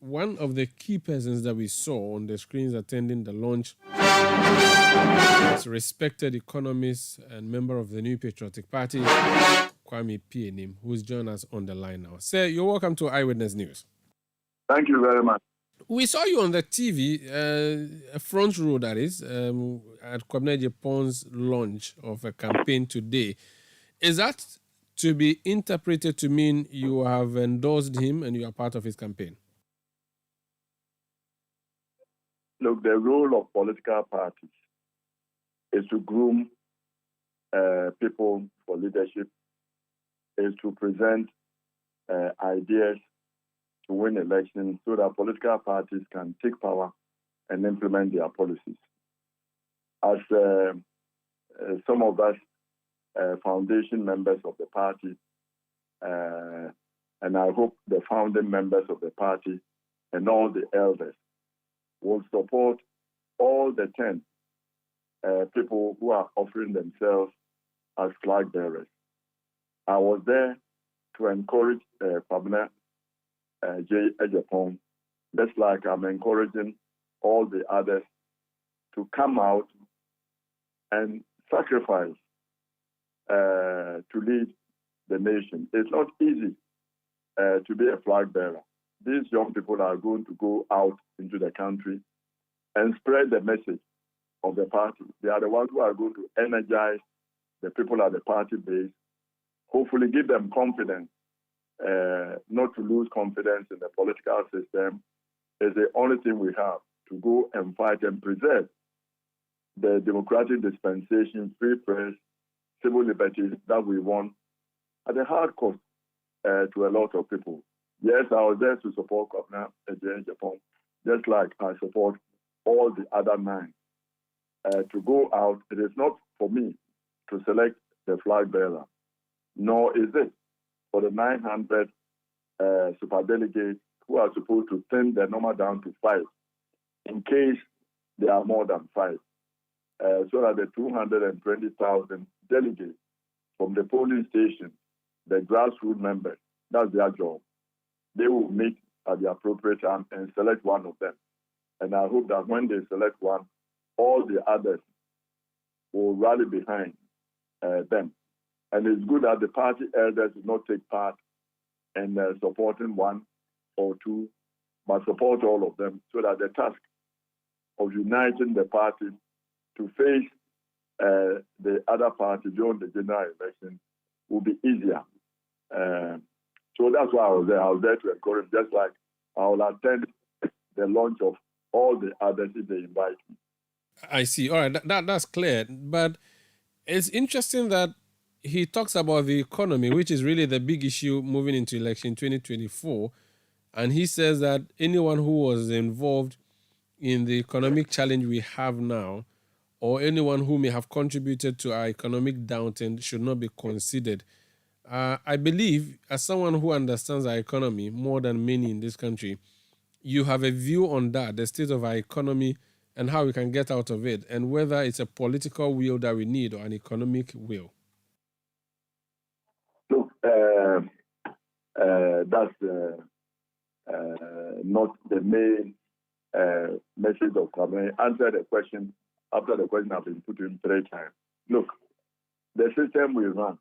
one of the key persons that we saw on the screens attending the launch is respected economist and member of the New Patriotic Party, Kwame Pienim, who's joined us on the line now. Sir, you're welcome to Eyewitness News. Thank you very much. We saw you on the TV, front row that is, at Kwabena Japon's launch of a campaign today. Is that to be interpreted to mean you have endorsed him and you are part of his campaign? Look, the role of political parties is to groom people for leadership, is to present ideas to win elections so that political parties can take power and implement their policies. As some of us foundation members of the party, and I hope the founding members of the party and all the elders will support all the 10 people who are offering themselves as flag bearers. I was there to encourage Kwabena J. Ejapong, just like I'm encouraging all the others to come out and sacrifice to lead the nation. It's not easy to be a flag bearer. These young people are going to go out into the country and spread the message of the party. They are the ones who are going to energize the people at the party base, hopefully give them confidence, not to lose confidence in the political system. Is the only thing we have to go and fight and preserve the democratic dispensation, free press, civil liberties that we want at a hard cost to a lot of people. Yes, I was there to support Kwabena Ejapong, just like I support all the other 9. To go out, it is not for me to select the flag bearer, nor is it for the 900 superdelegates who are supposed to thin the number down to 5 in case there are more than 5. So that the 220,000 delegates from the polling station, the grassroots members, that's their job. They will meet at the appropriate time and select one of them. And I hope that when they select one, all the others will rally behind them. And it's good that the party elders do not take part in supporting 1 or 2, but support all of them so that the task of uniting the party to face the other party during the general election will be easier. So that's why I was there. I was there to encourage, just like I will attend the launch of all the others if they invite me. I see. All right, that's clear. But it's interesting that he talks about the economy, which is really the big issue moving into election 2024. And he says that anyone who was involved in the economic challenge we have now, or anyone who may have contributed to our economic downturn, should not be considered. I believe, as someone who understands our economy more than many in this country, you have a view on that, the state of our economy and how we can get out of it, and whether it's a political will that we need or an economic will. Look, that's not the main message of Kwabena. Answer the question after the question has been put in 3 times. Look, the system we run,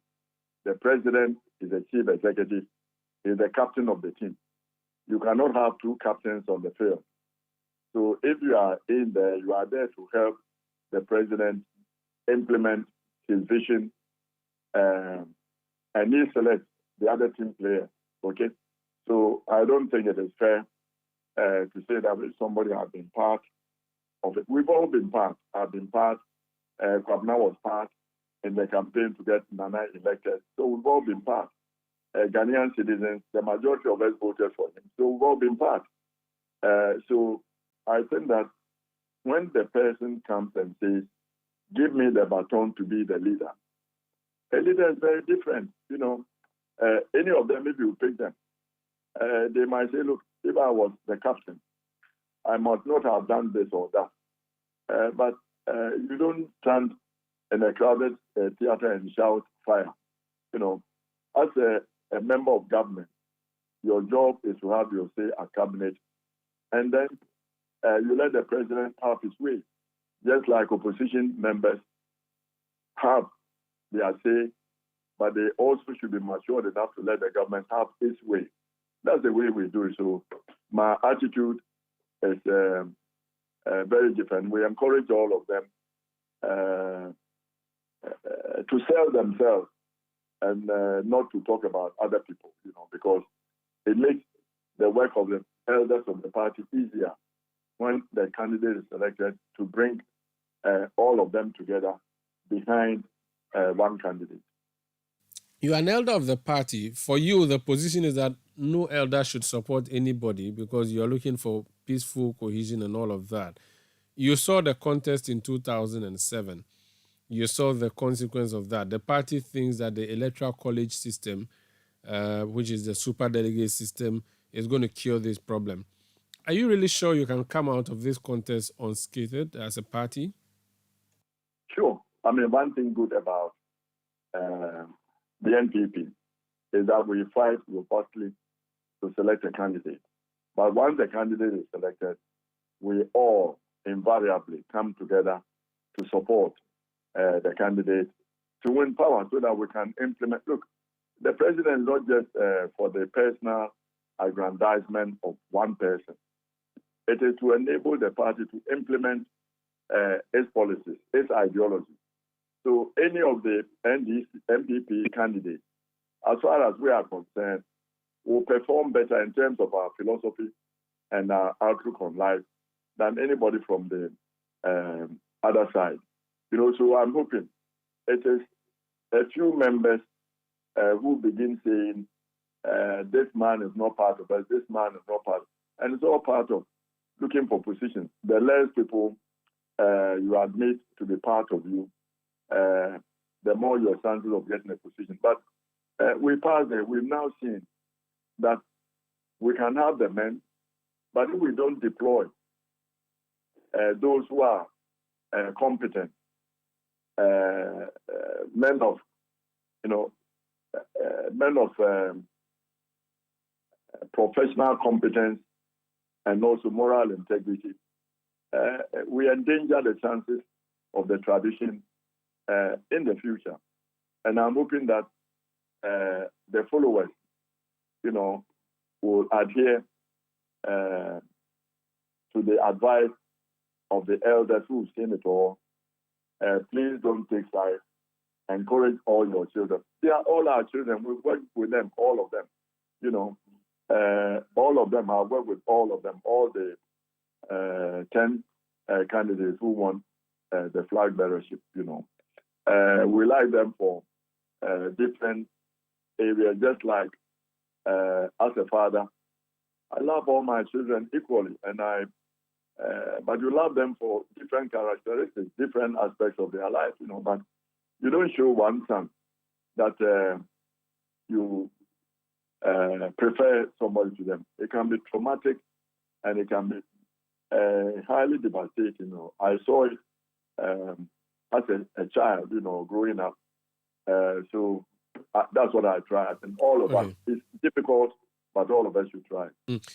the president is the chief executive, is the captain of the team. You cannot have 2 captains on the field. So if you are in there, you are there to help the president implement his vision, and he selects the other team players. Okay, so I don't think it is fair to say that somebody has been part of it. We've all been part. I've been part. Kwabena was part in the campaign to get Nana elected. So we've all been part. Ghanaian citizens, the majority of us voted for him. So we've all been part. So I think that when the person comes and says, give me the baton to be the leader, a leader is very different. You know, any of them, if you pick them, they might say, look, if I was the captain, I must not have done this or that. But you don't stand in a crowded theater and shout fire. You know, as a member of government, your job is to have your say at cabinet and then you let the president have his way, just like opposition members have their say, but they also should be matured enough to let the government have its way. That's the way we do it. So my attitude is very different. We encourage all of them to sell themselves and not to talk about other people, because it makes the work of the elders of the party easier when the candidate is selected to bring all of them together behind one candidate. You are an elder of the party. For you, the position is that no elder should support anybody because you are looking for peaceful cohesion and all of that. You saw the contest in 2007. You saw the consequence of that. The party thinks that the electoral college system, which is the super delegate system, is going to cure this problem. Are you really sure you can come out of this contest unscathed as a party? Sure. I mean, one thing good about the NPP is that we fight robustly to select a candidate. But once the candidate is selected, we all invariably come together to support the candidate to win power so that we can implement. Look, the president is not just for the personal aggrandizement of one person. It is to enable the party to implement its policies, its ideology. So any of the NPP candidates, as far as we are concerned, will perform better in terms of our philosophy and our outlook on life than anybody from the other side. So I'm hoping it is a few members who begin saying, this man is not part of us, this man is not part, and it's all part of looking for positions. The less people you admit to be part of you, the more your chances of getting a position. But we passed there. We've now seen that we can have the men, but if we don't deploy those who are competent, men of professional competence and also moral integrity, we endanger the chances of the tradition in the future. And I'm hoping that the followers, will adhere to the advice of the elders who've seen it all. Please don't take sides. Encourage all your children. They are all our children. We work with them, all of them. All of them. I work with all of them. All the 10 candidates who won the flag bearership. We like them for different areas. Just like as a father, I love all my children equally, and but you love them for different characteristics, different aspects of their life. But you don't show one son that you prefer somebody to them. It can be traumatic, and it can be highly devastating. I saw it as a child, growing up. So that's what I tried, and all of us. It's difficult, but all of us should try.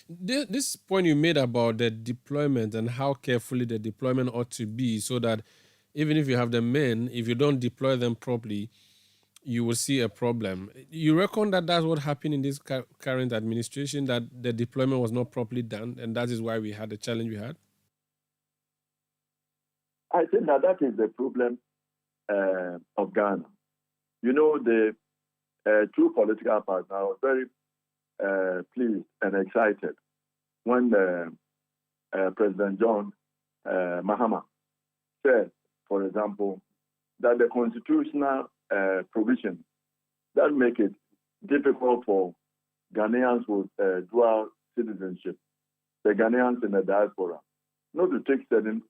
This point you made about the deployment and how carefully the deployment ought to be, so that even if you have the men, if you don't deploy them properly, you will see a problem. You reckon that that's what happened in this current administration, that the deployment was not properly done, and that is why we had the challenge we had? I think that is the problem of Ghana. The two political parties are very pleased and excited when President John Mahama said, for example, that the constitutional provision that make it difficult for Ghanaians with dual citizenship, the Ghanaians in the diaspora, not to take certain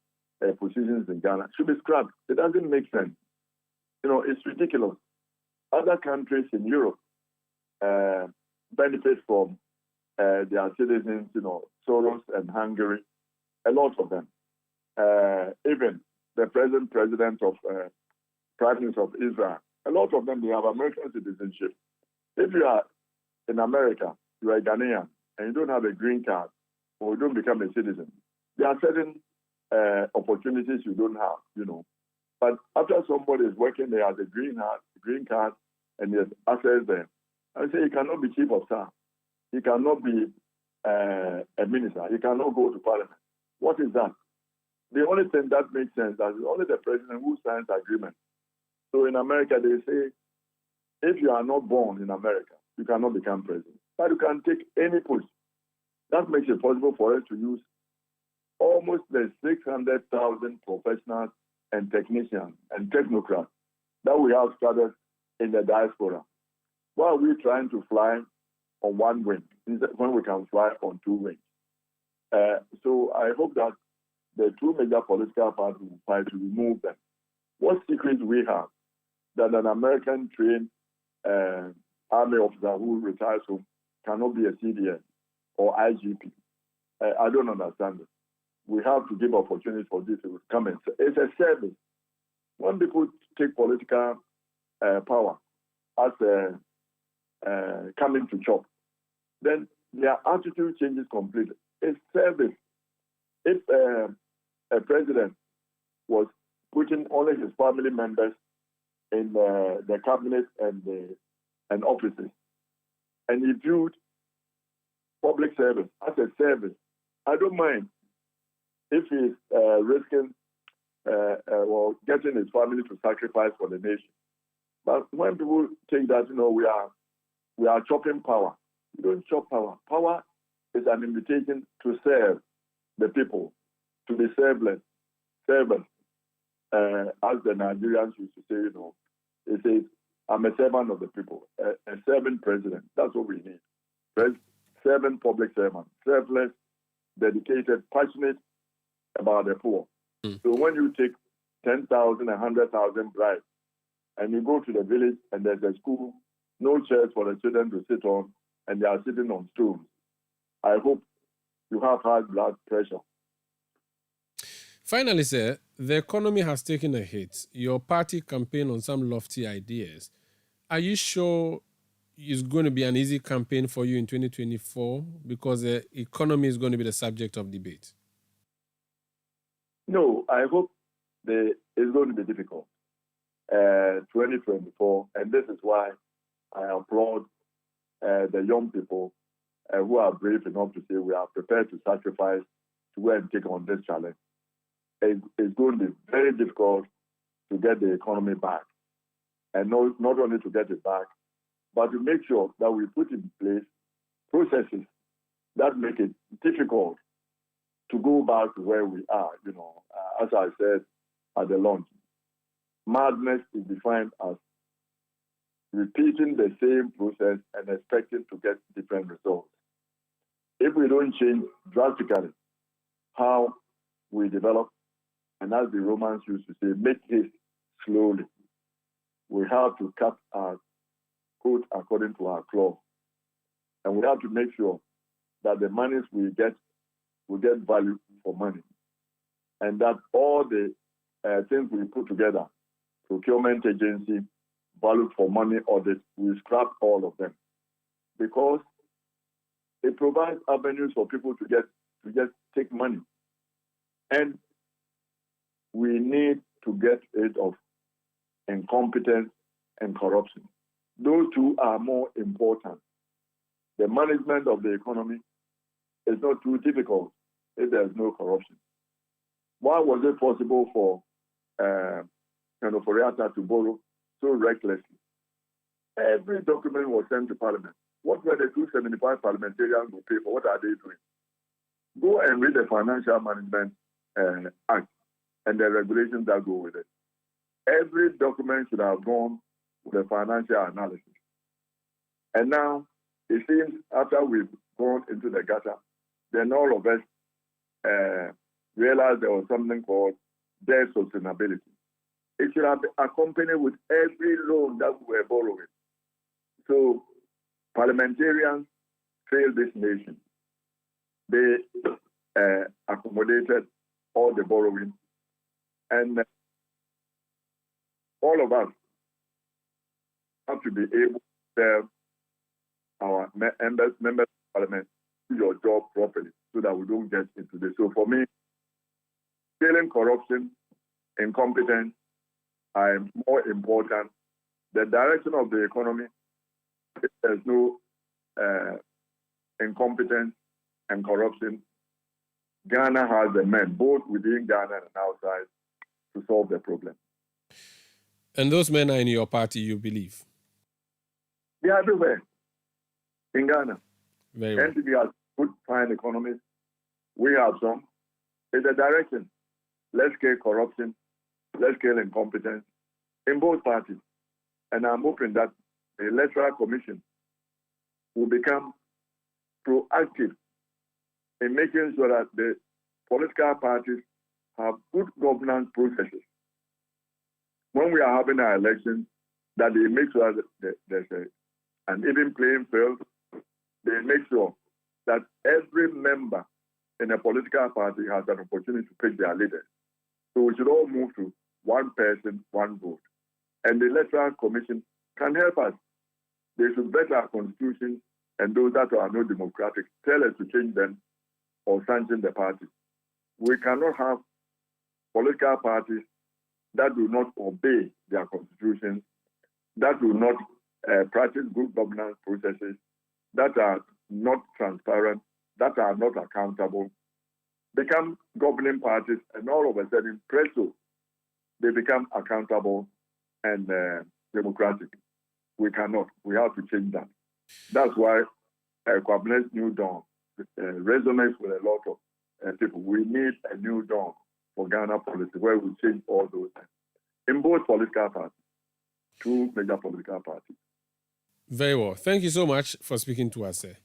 positions in Ghana, should be scrapped. It doesn't make sense. It's ridiculous. Other countries in Europe benefit from their citizens, Soros and Hungary, a lot of them. Even the present president of Prime Minister of Israel, a lot of them, they have American citizenship. If you are in America, you are a Ghanaian, and you don't have a green card, or you don't become a citizen. There are certain opportunities you don't have, But after somebody is working, they has a green card, and he has access there. I say he cannot be chief of staff. He cannot be a minister. He cannot go to parliament. What is that? The only thing that makes sense is only the president who signs agreement. So in America, they say, if you are not born in America, you cannot become president. But you can take any post. That makes it possible for us to use almost the 600,000 professionals and technicians and technocrats that we have started in the diaspora. Why are we trying to fly on one wing when we can fly on two wings? So I hope that the two major political parties will fight to remove them. What secret we have that an American trained army officer who retires home cannot be a CDS or IGP? I don't understand it. We have to give opportunities for this to come in. It's a service. When people take political power as coming to chop, then their attitude changes completely. It's service. If a president was putting only his family members in the cabinet and offices, and he viewed public service as a service, I don't mind if he's risking or getting his family to sacrifice for the nation. But when people think that we are chopping power, you don't chop power. Power is an invitation to serve the people, to be servants. As the Nigerians used to say, it says, I'm a servant of the people, a servant president. That's what we need. Servant public servant, selfless, dedicated, passionate about the poor. So when you take 10,000, 100,000 bribes, and you go to the village and there's a school, no chairs for the children to sit on, and they are sitting on stools, I hope you have high blood pressure. Finally, sir, the economy has taken a hit. Your party campaigned on some lofty ideas. Are you sure it's going to be an easy campaign for you in 2024 because the economy is going to be the subject of debate? No, I hope it's going to be difficult. 2024, and this is why I applaud the young people who are brave enough to say we are prepared to sacrifice to go and take on this challenge. It's going to be very difficult to get the economy back, and not only to get it back, but to make sure that we put in place processes that make it difficult to go back to where we are. As I said at the launch, madness is defined as repeating the same process and expecting to get different results. If we don't change drastically how we develop, and as the Romans used to say, make haste slowly, we have to cut our coat according to our cloth. And we have to make sure that the monies we get value for money. And that all the things we put together, procurement agency, value for money audit, we scrap all of them. Because it provides avenues for people to just take money. And we need to get rid of incompetence and corruption. Those two are more important. The management of the economy is not too difficult if there's no corruption. Why was it possible for Riata to borrow so recklessly? Every document was sent to Parliament. What were the 275 parliamentarians who pay for? What are they doing? Go and read the Financial Management Act and the regulations that go with it. Every document should have gone with a financial analysis. And now, it seems after we've gone into the gutter, then all of us realized there was something called debt sustainability. It should have been accompanied with every loan that we were borrowing. So parliamentarians failed this nation. They accommodated all the borrowing. And all of us have to be able to serve our members of parliament do your job properly. so that we don't get into this. So for me, killing corruption, incompetence are more important. The direction of the economy, if there's no incompetence and corruption, Ghana has the men, both within Ghana and outside, to solve the problem. And those men are in your party, you believe? They are everywhere in Ghana. Very well. NTB has good, fine economies. We have some. It's a direction. Let's kill corruption. Let's kill incompetence in both parties. And I'm hoping that the Electoral Commission will become proactive in making sure that the political parties have good governance processes. When we are having our elections, that they make sure that there's an even playing field. They make sure that every member in a political party has an opportunity to pick their leaders. So we should all move to one person, one vote. And the Electoral Commission can help us. They should vet our constitution, and those that are not democratic, tell us to change them or sanction the party. We cannot have political parties that do not obey their constitutions, that do not practice good governance processes, that are not transparent, that are not accountable, become governing parties, and all of a sudden, presto, they become accountable and democratic. We cannot. We have to change that. That's why Kwabene's New Dawn resonates with a lot of people. We need a new dawn for Ghana policy where we change all those things in both political parties, two major political parties. Very well. Thank you so much for speaking to us, sir.